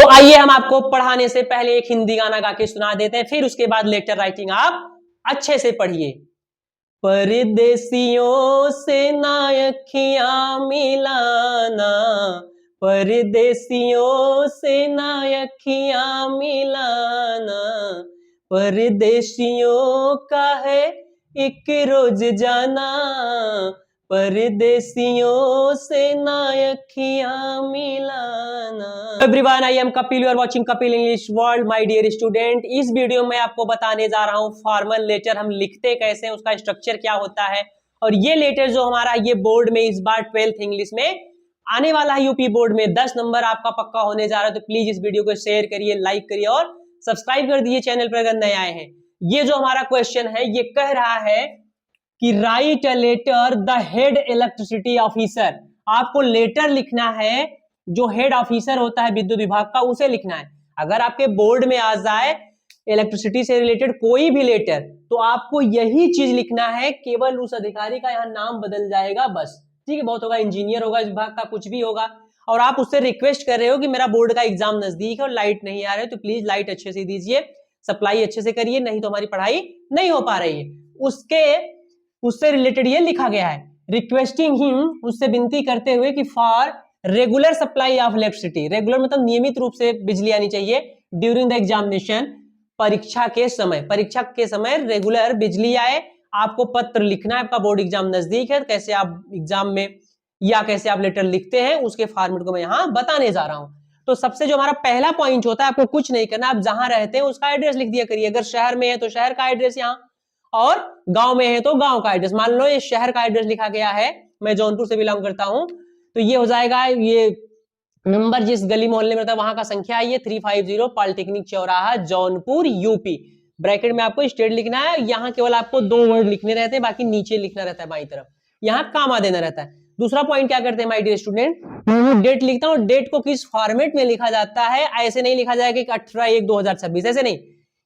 आइए हम आपको पढ़ाने से पहले एक हिंदी गाना गा के सुना देते हैं, फिर उसके बाद लेटर राइटिंग आप अच्छे से पढ़िए। परदेसियों से ना अखियां मिलाना, परदेसियों से ना अखियां मिलाना, परदेसियों का है एक रोज जाना, परदेसियों से ना अखियां मिलाना। Everyone, I am Kapil, you are watching Kapil English world. My dear student, इस वीडियो में आपको बताने जा रहा हूं फॉर्मल लेटर हम लिखते कैसे हैं, उसका स्ट्रक्चर क्या होता है। और ये लेटर जो हमारा ये बोर्ड में इस बार 12th इंग्लिश में आने वाला है, यूपी बोर्ड में 10 नंबर आपका पक्का होने जा रहा है। तो प्लीज इस वीडियो को शेयर करिए, लाइक करिए और सब्सक्राइब कर दीजिए चैनल पर अगर नए आए हैं। ये जो हमारा क्वेश्चन है ये कह रहा है कि write a letter the head electricity officer. आपको लेटर लिखना है, जो हेड ऑफिसर होता है विद्युत विभाग का उसे लिखना है। अगर आपके बोर्ड में आ जाए इलेक्ट्रिसिटी से रिलेटेड कोई भी लेटर, तो आपको यही चीज लिखना है, केवल उस अधिकारी का यहाँ नाम बदल जाएगा बस। ठीक है, बहुत होगा, इंजीनियर होगा, इस विभाग का कुछ भी होगा, और आप उससे रिक्वेस्ट कर रहे हो कि मेरा बोर्ड का एग्जाम नजदीक है और लाइट नहीं आ रही है, तो प्लीज लाइट अच्छे से दीजिए, सप्लाई अच्छे से करिए, नहीं तो हमारी पढ़ाई नहीं हो पा रही है। उससे रिलेटेड ये लिखा गया है, रिक्वेस्टिंग हिम, उससे विनती करते हुए कि for regular supply of electricity. Regular मतलब नियमित रूप से बिजली आनी चाहिए। ड्यूरिंग द एग्जामिनेशन, परीक्षा के समय रेगुलर बिजली आए। आपको पत्र लिखना है, आपका बोर्ड एग्जाम नजदीक है, कैसे आप एग्जाम में या कैसे आप लेटर लिखते हैं उसके फॉर्मेट को मैं यहां बताने जा रहा हूं। तो सबसे जो हमारा पहला पॉइंट होता है, आपको कुछ नहीं करना, आप जहां रहते हैं उसका एड्रेस लिख दिया करिए। अगर शहर में है तो शहर का एड्रेस यहाँ, और गांव में है तो गांव का एड्रेस। मान लो ये शहर का एड्रेस लिखा गया है, मैं जौनपुर से बिलोंग करता हूं, तो ये हो जाएगा, ये नंबर जिस गली मोहल्ले में रहता है वहां का संख्या है ये 350 पॉलिटेक्निक चौराहा जौनपुर यूपी। ब्रैकेट में आपको स्टेट लिखना है। यहाँ केवल आपको 2 वर्ड लिखने रहते हैं, बाकी नीचे लिखना रहता है बाईं तरफ, यहाँ कामा देना रहता है। दूसरा पॉइंट क्या करते हैं माय डियर स्टूडेंट, मैं डेट लिखता हूँ। डेट को किस फॉर्मेट में लिखा जाता है, ऐसे नहीं लिखा जाएगा कि 18/1/2026, ऐसे नहीं,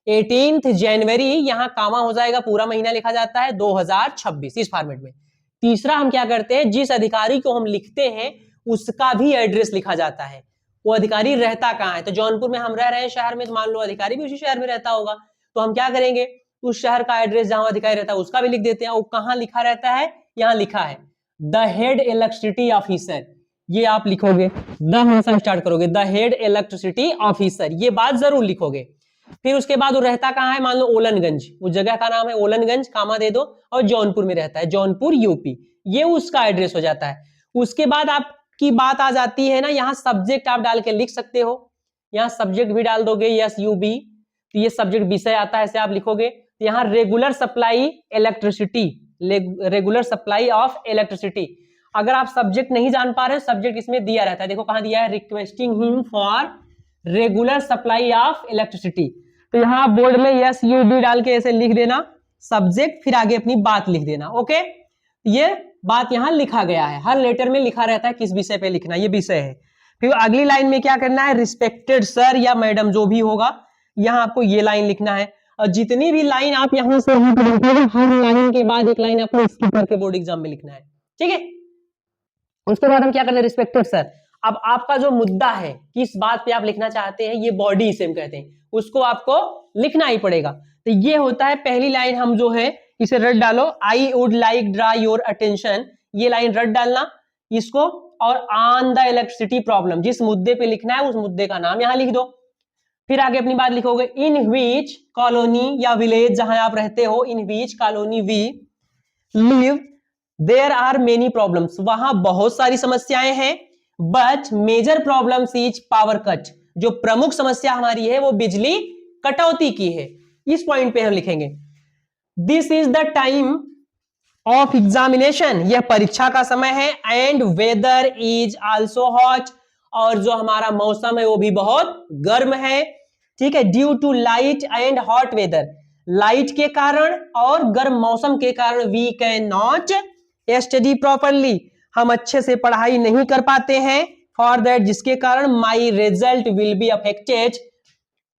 18 जनवरी, यहां कामा हो जाएगा, पूरा महीना लिखा जाता है 2026, इस फॉर्मेट में। तीसरा हम क्या करते हैं, जिस अधिकारी को हम लिखते हैं उसका भी एड्रेस लिखा जाता है। वो अधिकारी रहता कहाँ है, तो जौनपुर में हम रह रहे हैं शहर में, तो मान लो अधिकारी भी उसी शहर में रहता होगा, तो हम क्या करेंगे, उस शहर का एड्रेस जहां अधिकारी रहता है उसका भी लिख देते हैं। वो कहां लिखा रहता है, यहां लिखा है द हेड इलेक्ट्रिसिटी ऑफिसर, ये आप लिखोगे, द हमेशा स्टार्ट करोगे, द हेड इलेक्ट्रिसिटी ऑफिसर, ये बात जरूर लिखोगे। फिर उसके बाद वो रहता कहाँ है, मान लो ओलनगंज, उस जगह का नाम है ओलनगंज, कामा दे दो, और जौनपुर में रहता है, जौनपुर यूपी, ये उसका एड्रेस हो जाता है। उसके बाद आपकी बात आ जाती है ना, यहाँ सब्जेक्ट आप डाल के लिख सकते हो, यहाँ सब्जेक्ट भी डाल दोगे, यस यू बी, तो ये सब्जेक्ट विषय आता है, ऐसे आप लिखोगे। तो यहाँ regular supply electricity, regular supply of electricity. अगर आप सब्जेक्ट नहीं जान पा रहे, सब्जेक्ट इसमें दिया रहता है, देखो कहां दिया है, requesting him for regular supply of electricity. तो यहां बोर्ड में यस यू बी डाल के ऐसे लिख देना सब्जेक्ट, फिर आगे अपनी बात लिख देना। ओके, ये बात यहां लिखा गया है, हर लेटर में लिखा रहता है किस विषय पे लिखना, ये विषय है। फिर अगली लाइन में क्या करना है, रिस्पेक्टेड सर या मैडम जो भी होगा, यहां आपको ये लाइन लिखना है। और जितनी भी लाइन आप यहां से हर लाइन के बाद एक लाइन आपको स्किप करके बोर्ड एग्जाम में लिखना है, ठीक है। उसके बाद हम क्या करते हैं, रिस्पेक्टेड सर। अब आपका जो मुद्दा है, किस बात पे आप लिखना चाहते हैं, ये बॉडी इसे हम कहते हैं, उसको आपको लिखना ही पड़ेगा। तो ये होता है पहली लाइन, हम जो है इसे रट डालो, I would like draw your attention, ये लाइन रट डालना इसको, और ऑन द इलेक्ट्रिसिटी प्रॉब्लम, जिस मुद्दे पे लिखना है उस मुद्दे का नाम यहां लिख दो। फिर आगे अपनी बात लिखोगे, इन व्हिच कॉलोनी या विलेज जहां आप रहते हो, in which colony we live there are many problems, वहां बहुत सारी समस्याएं हैं, but major problems is power cut, जो प्रमुख समस्या हमारी है वो बिजली कटौती की है। इस पॉइंट पे हम लिखेंगे, this is the time of examination, यह परीक्षा का समय है, and weather is also hot, और जो हमारा मौसम है वो भी बहुत गर्म है, ठीक है। Due to light and hot weather, light के कारण और गर्म मौसम के कारण we can not study properly, हम अच्छे से पढ़ाई नहीं कर पाते हैं, फॉर दैट, जिसके कारण माई result will be affected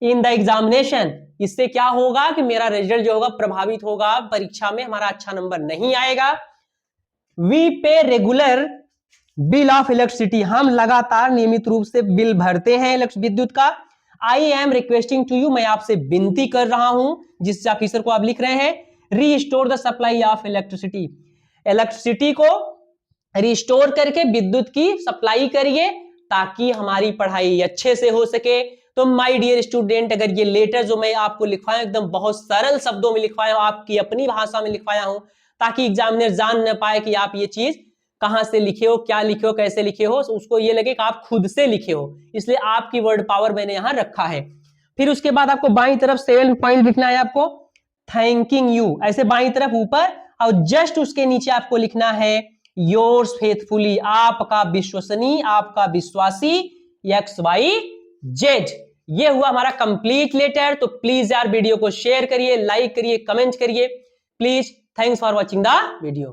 in the examination, इससे क्या होगा कि मेरा रिजल्ट जो होगा प्रभावित होगा, परीक्षा में हमारा अच्छा नंबर नहीं आएगा। वी पे रेगुलर बिल ऑफ इलेक्ट्रिसिटी, हम लगातार नियमित रूप से बिल भरते हैं विद्युत का। I am requesting to you, मैं आपसे विनती कर रहा हूं, जिस ऑफिसर को आप लिख रहे हैं, restore the supply of electricity, electricity को रिस्टोर करके विद्युत की सप्लाई करिए ताकि हमारी पढ़ाई अच्छे से हो सके। तो माय डियर स्टूडेंट, अगर ये लेटर जो मैं आपको लिखवाया एकदम बहुत सरल शब्दों में लिखवाया हूं, आपकी अपनी भाषा में लिखवाया हूं, ताकि एग्जामिनर जान न पाए कि आप ये चीज कहां से लिखे हो, क्या लिखे हो, कैसे लिखे हो, उसको ये लगे कि आप खुद से लिखे हो, इसलिए आपकी वर्ड पावर मैंने यहां रखा है। फिर उसके बाद आपको बाईं तरफ 7 पॉइंट लिखना है, आपको थैंकिंग यू, ऐसे बाईं तरफ ऊपर, और जस्ट उसके नीचे आपको लिखना है योर्स फेथफुली, आपका विश्वसनीय, आपका विश्वासी XYZ। ये हुआ हमारा कंप्लीट लेटर। तो प्लीज यार वीडियो को शेयर करिए, लाइक करिए, कमेंट करिए please. Thanks for watching the video.